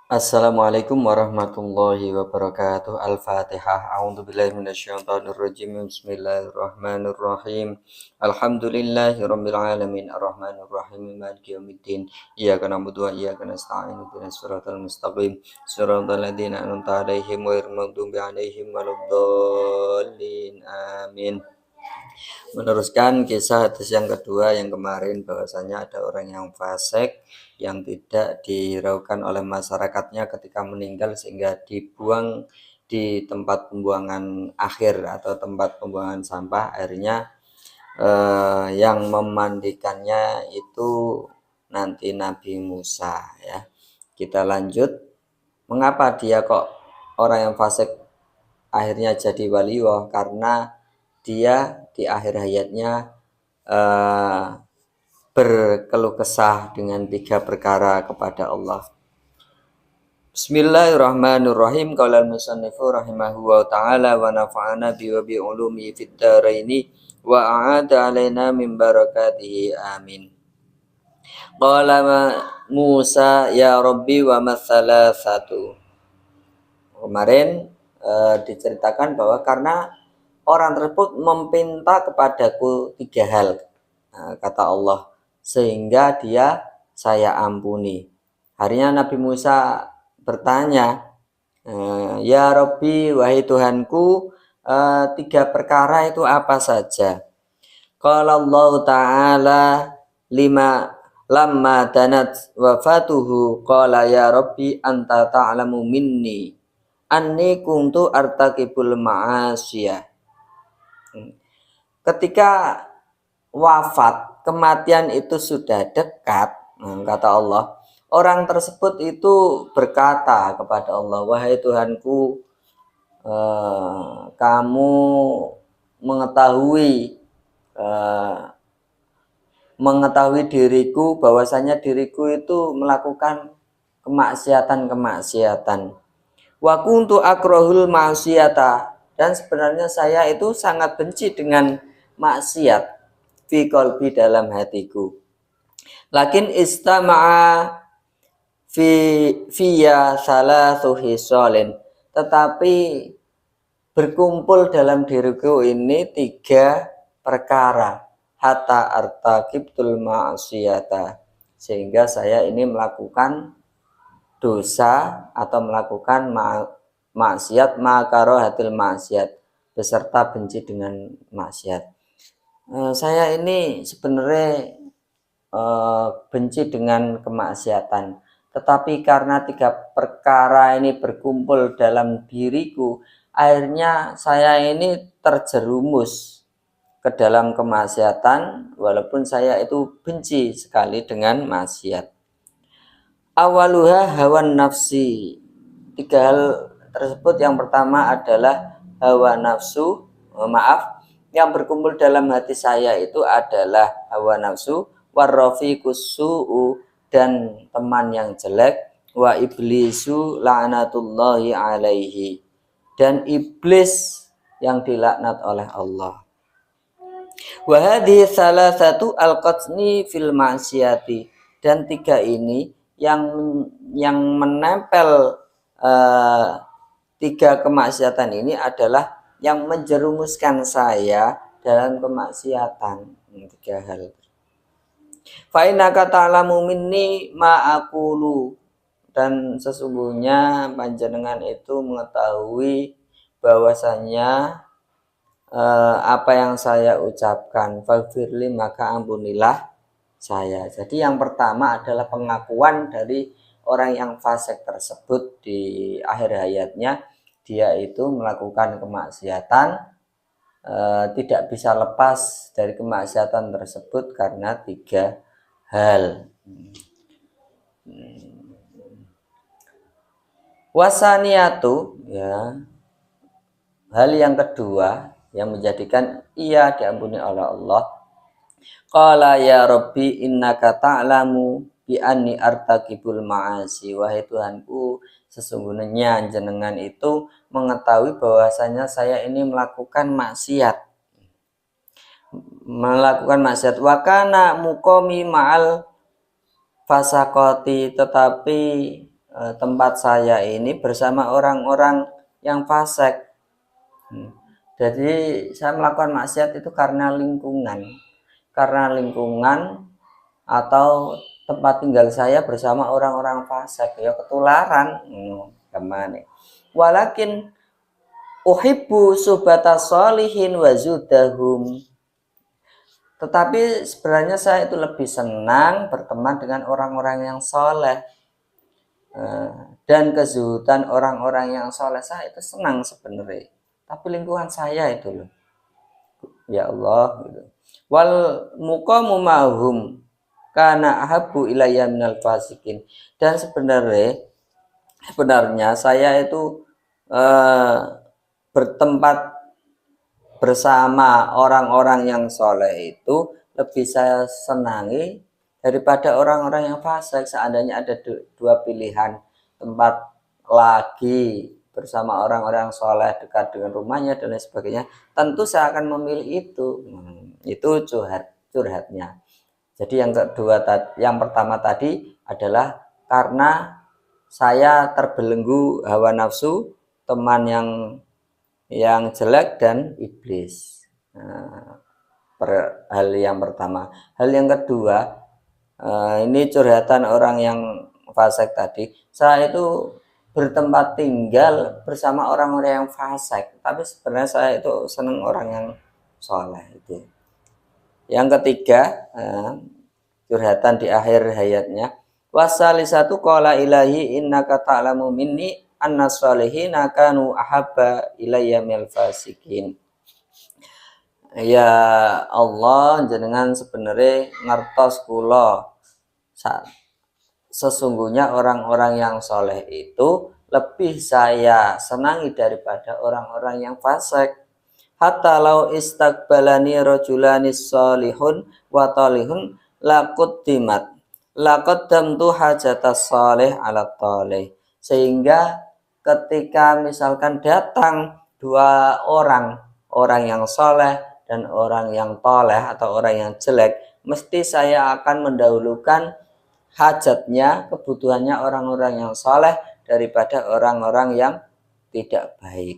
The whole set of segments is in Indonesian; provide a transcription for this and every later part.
Assalamualaikum warahmatullahi wabarakatuh. Al-Fatihah. A'udzubillahi minasyaitonirrajim. Bismillahirrahmanirrahim. Alhamdulillahirabbil alamin arrahmanir rahim maliki yaumiddin. Iyyaka na'budu wa iyyaka nasta'in. Ihdinas siratal mustaqim. Shiratal ladzina an'amta 'alaihim ghairil maghdubi 'alaihim waladdallin. Amin. Meneruskan kisah hadis yang kedua yang kemarin, bahwasanya ada orang yang fasik yang tidak diraukan oleh masyarakatnya ketika meninggal sehingga dibuang di tempat pembuangan akhir atau tempat pembuangan sampah. Akhirnya yang memandikannya itu nanti Nabi Musa, ya. Kita lanjut, mengapa dia kok orang yang fasik akhirnya jadi waliullah? Karena dia di akhir hayatnya berkeluh kesah dengan 3 perkara kepada Allah. Bismillahirrahmanirrahim. Qala al-musannifu rahimahu wa ta'ala wa nafa'ana bi wa bi ulumi fid dharaini wa a'ada alaina min barakatihi amin. Qala Musa ya Rabbi wa mathala satu. Kemarin diceritakan bahwa karena orang tersebut meminta kepadaku 3 hal, kata Allah, sehingga dia saya ampuni. Akhirnya Nabi Musa bertanya, ya Rabbi, wahai Tuhanku, 3 perkara itu apa saja? Qala Allah Ta'ala lamma danat wafatuhu qala ya Rabbi anta ta'lamu minni anni kuntu artakibul ma'asiyah. Ketika wafat, kematian itu sudah dekat, kata Allah, orang tersebut itu berkata kepada Allah, wahai Tuhanku, kamu mengetahui diriku, bahwasanya diriku itu melakukan kemaksiatan. Wa kuntu akrahul ma'siyata, dan sebenarnya saya itu sangat benci dengan maksiat fi qalbi, dalam hatiku. Lakin istama'a fiya salathu hisalin, tetapi berkumpul dalam diriku ini 3 perkara, hatta artaqibtul ma'siyata, sehingga saya ini melakukan dosa atau melakukan maksiat, makarohatil maksiat, beserta benci dengan maksiat. Saya ini sebenarnya benci dengan kemaksiatan, tetapi karena 3 perkara ini berkumpul dalam diriku, akhirnya saya ini terjerumus ke dalam kemaksiatan, walaupun saya itu benci sekali dengan maksiat. Awaluha hawan nafsi. 3 hal tersebut, yang pertama adalah hawa nafsu, yang berkumpul dalam hati saya itu adalah hawa nafsu, warrafiqus su'u, dan teman yang jelek, wa iblisu la'natullahi alaihi, dan iblis yang dilaknat oleh Allah. Wa hadhihi salasatu alqatni fil ma'siyati, dan 3 ini yang menempel 3 kemaksiatan ini adalah yang menjerumuskan saya dalam kemaksiatan. 3 hal. Fa innaka ta'lamu minni ma aqulu, dan sesungguhnya panjenengan itu mengetahui bahwasanya apa yang saya ucapkan. Faghfirli, maka ampunilah saya. Jadi yang pertama adalah pengakuan dari orang yang fasik tersebut di akhir hayatnya, dia itu melakukan kemaksiatan, tidak bisa lepas dari kemaksiatan tersebut karena 3 hal. Wasaniyatu, ya, hal yang kedua yang menjadikan ia diampuni oleh Allah, qala ya Rabbi innaka ta'lamu bi anni artaqibul ma'asi, wahai Tuhanku, sesungguhnya jenengan itu mengetahui bahwasanya saya ini melakukan maksiat, wa kana muqami ma'al fasaqati, tetapi tempat saya ini bersama orang-orang yang fasik. Jadi saya melakukan maksiat itu karena lingkungan atau tempat tinggal saya bersama orang-orang fasik, ya ketularan. Kemana? Walakin uhibbu subata sholihin wa zudahum. Tetapi sebenarnya saya itu lebih senang berteman dengan orang-orang yang soleh, dan kezuhudan orang-orang yang soleh saya itu senang sebenarnya. Tapi lingkungan saya itu loh, ya Allah gitu. Wal muqamu ma'hum kana ahabbu ilayya minal fasikin. Dan sebenarnya saya itu bertempat bersama orang-orang yang soleh itu lebih saya senangi daripada orang-orang yang fasik. Seandainya ada dua pilihan, tempat lagi bersama orang-orang soleh dekat dengan rumahnya dan lain sebagainya, tentu saya akan memilih itu. Itu curhatnya. Jadi yang pertama tadi adalah karena saya terbelenggu hawa nafsu, teman yang jelek dan iblis. Hal yang pertama. Hal yang kedua, ini curhatan orang yang fasik tadi. Saya itu bertempat tinggal bersama orang-orang yang fasik, tapi sebenarnya saya itu senang orang yang soleh itu. Yang ketiga, curhatan di akhir hayatnya. Wasalisatu qala ilahi innaka ta'lamu minni anna sholihina kanu ahabba ilayya minal fasikin. Ya Allah, jenengan sebenarnya ngertos kula sesungguhnya orang-orang yang soleh itu lebih saya senangi daripada orang-orang yang fasik. Hatta lau istaqbalani rajulani sholihun wa talihun laqaddimat laqaddamtu hajatas sholih ala talih. Sehingga ketika misalkan datang dua orang yang soleh dan orang yang toleh atau orang yang jelek, mesti saya akan mendahulukan hajatnya, kebutuhannya orang-orang yang soleh daripada orang-orang yang tidak baik.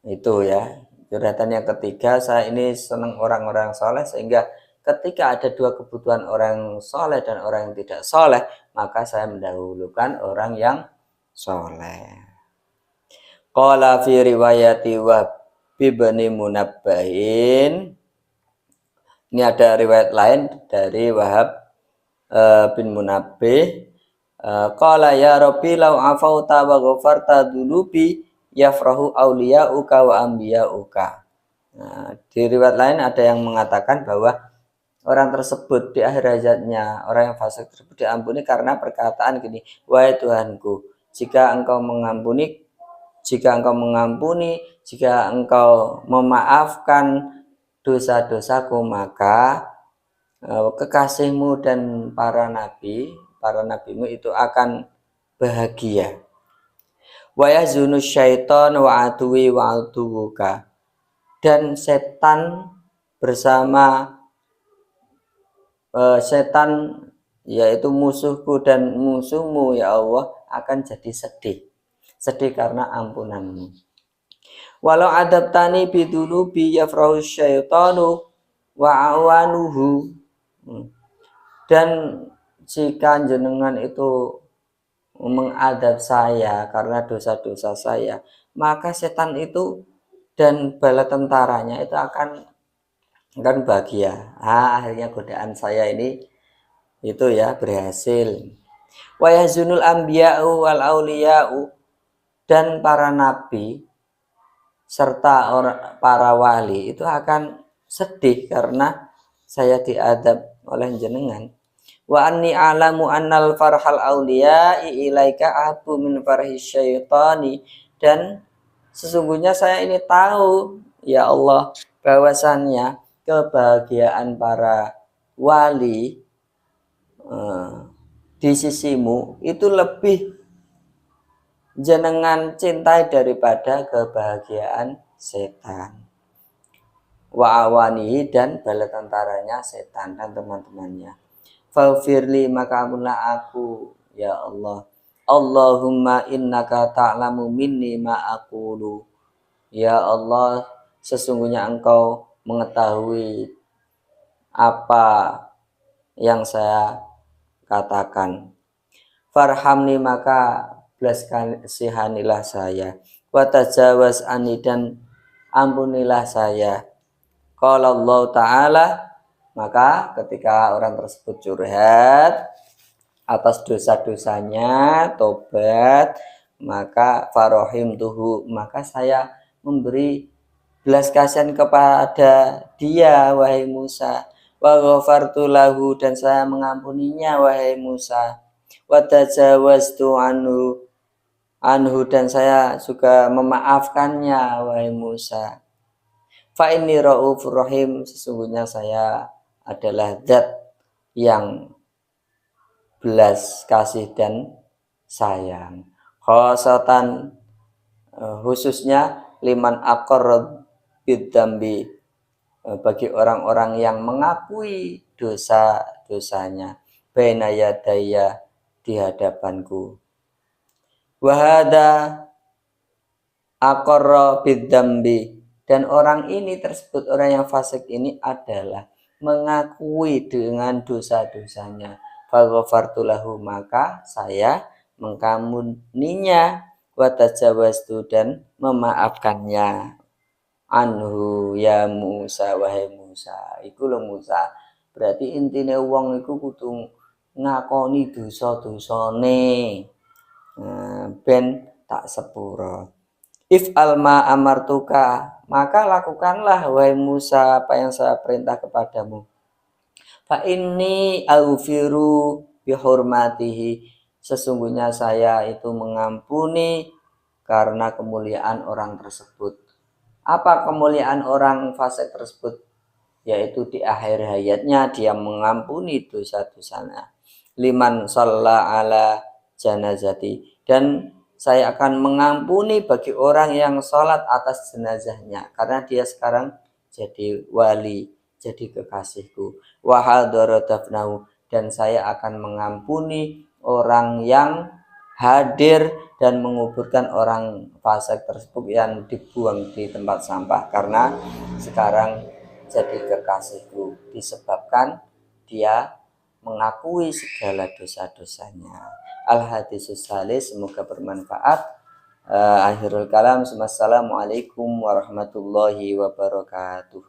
Itu ya, curhatan yang ketiga, saya ini senang orang-orang soleh, sehingga ketika ada dua kebutuhan orang soleh dan orang yang tidak soleh, maka saya mendahulukan orang yang soleh. Qala fi riwayati Wahb bin Munabbahin. Ini ada riwayat lain dari Wahab bin Munabbih. Qala ya Rabbi law afauta wa ghafarta dunubi yafrahu awliya'uka wa anbiya'uka. Nah, di riwayat lain ada yang mengatakan bahwa orang tersebut di akhir hayatnya, orang yang fasik tersebut diampuni karena perkataan gini, wahai Tuhanku, jika engkau mengampuni, jika engkau memaafkan dosa-dosaku, maka kekasihmu dan para nabimu itu akan bahagia. Wa yazunu syaiton wa aduwi wa aduwuka. Dan setan bersama setan, yaitu musuhku dan musuhmu ya Allah, akan jadi sedih karena ampunanmu. Walau adabtani bidunubi yafrahu syaitanu wa awanuhu. Dan jika jenengan itu mengadab saya karena dosa-dosa saya, maka setan itu dan bala tentaranya itu akan bahagia. Akhirnya godaan saya ini itu ya berhasil. Wa yahzunul anbiya'u wal auliya'u. Dan para nabi serta para wali itu akan sedih karena saya diadab oleh jenengan. Wa anni a'lamu annal farhal auliya'i ilaika abu min farhi syaitani. Dan sesungguhnya saya ini tahu ya Allah bahwasannya kebahagiaan para wali di sisimu itu lebih jenengan cintai daripada kebahagiaan setan. Wa awanihi, dan bala tentaranya setan dan teman-temannya. faghfirli maka ampunlah aku ya Allah. Allahumma innaka ta'lamu minni ma aqulu. Ya Allah, sesungguhnya Engkau mengetahui apa yang saya katakan. Farhamni maka belas kasihanilah saya. Wa tajawaz ani dan ampunilah saya. Qala Allah Ta'ala, maka ketika orang tersebut curhat atas dosa-dosanya, tobat, maka farohim tuhu, maka saya memberi belas kasihan kepada dia, wahai Musa. Wa ghafartu lahu, dan saya mengampuninya, wahai Musa. Wa tajawaztu anhu, dan saya juga memaafkannya, wahai Musa. Fa inni raufur rahim, sesungguhnya saya adalah zat yang belas kasih dan sayang. Khosatan, khususnya liman aqarrab bidzambi, bagi orang-orang yang mengakui dosa-dosanya, baina yadaya, di hadapanku. Wahada aqarra bidzambi, dan orang ini tersebut, orang yang fasik ini adalah mengakui dengan dosa-dosanya. Faghafartu lahu, maka saya mengampuninya. Wa tajawaztu, dan memaafkannya. Anhu ya Musa, wahai Musa. Iku lho Musa, berarti intine wong iku kudu ngakoni dosa-dosane, ben tak sepuro. If alma amartuka, maka lakukanlah wahai Musa apa yang saya perintah kepadamu. Fa inni aghfiru bihurmatihi, sesungguhnya saya itu mengampuni karena kemuliaan orang tersebut. Apa kemuliaan orang fasik tersebut? Yaitu di akhir hayatnya dia mengampuni dosa-dosanya. Liman shalla ala janazati, dan saya akan mengampuni bagi orang yang sholat atas jenazahnya, karena dia sekarang jadi wali, jadi kekasihku. Wa hadara dafnahu, dan saya akan mengampuni orang yang hadir dan menguburkan orang fasik tersebut yang dibuang di tempat sampah, karena sekarang jadi kekasihku disebabkan dia mengakui segala dosa-dosanya. Al-hadisus salis, semoga bermanfaat. Akhirul kalam, assalamualaikum warahmatullahi wabarakatuh.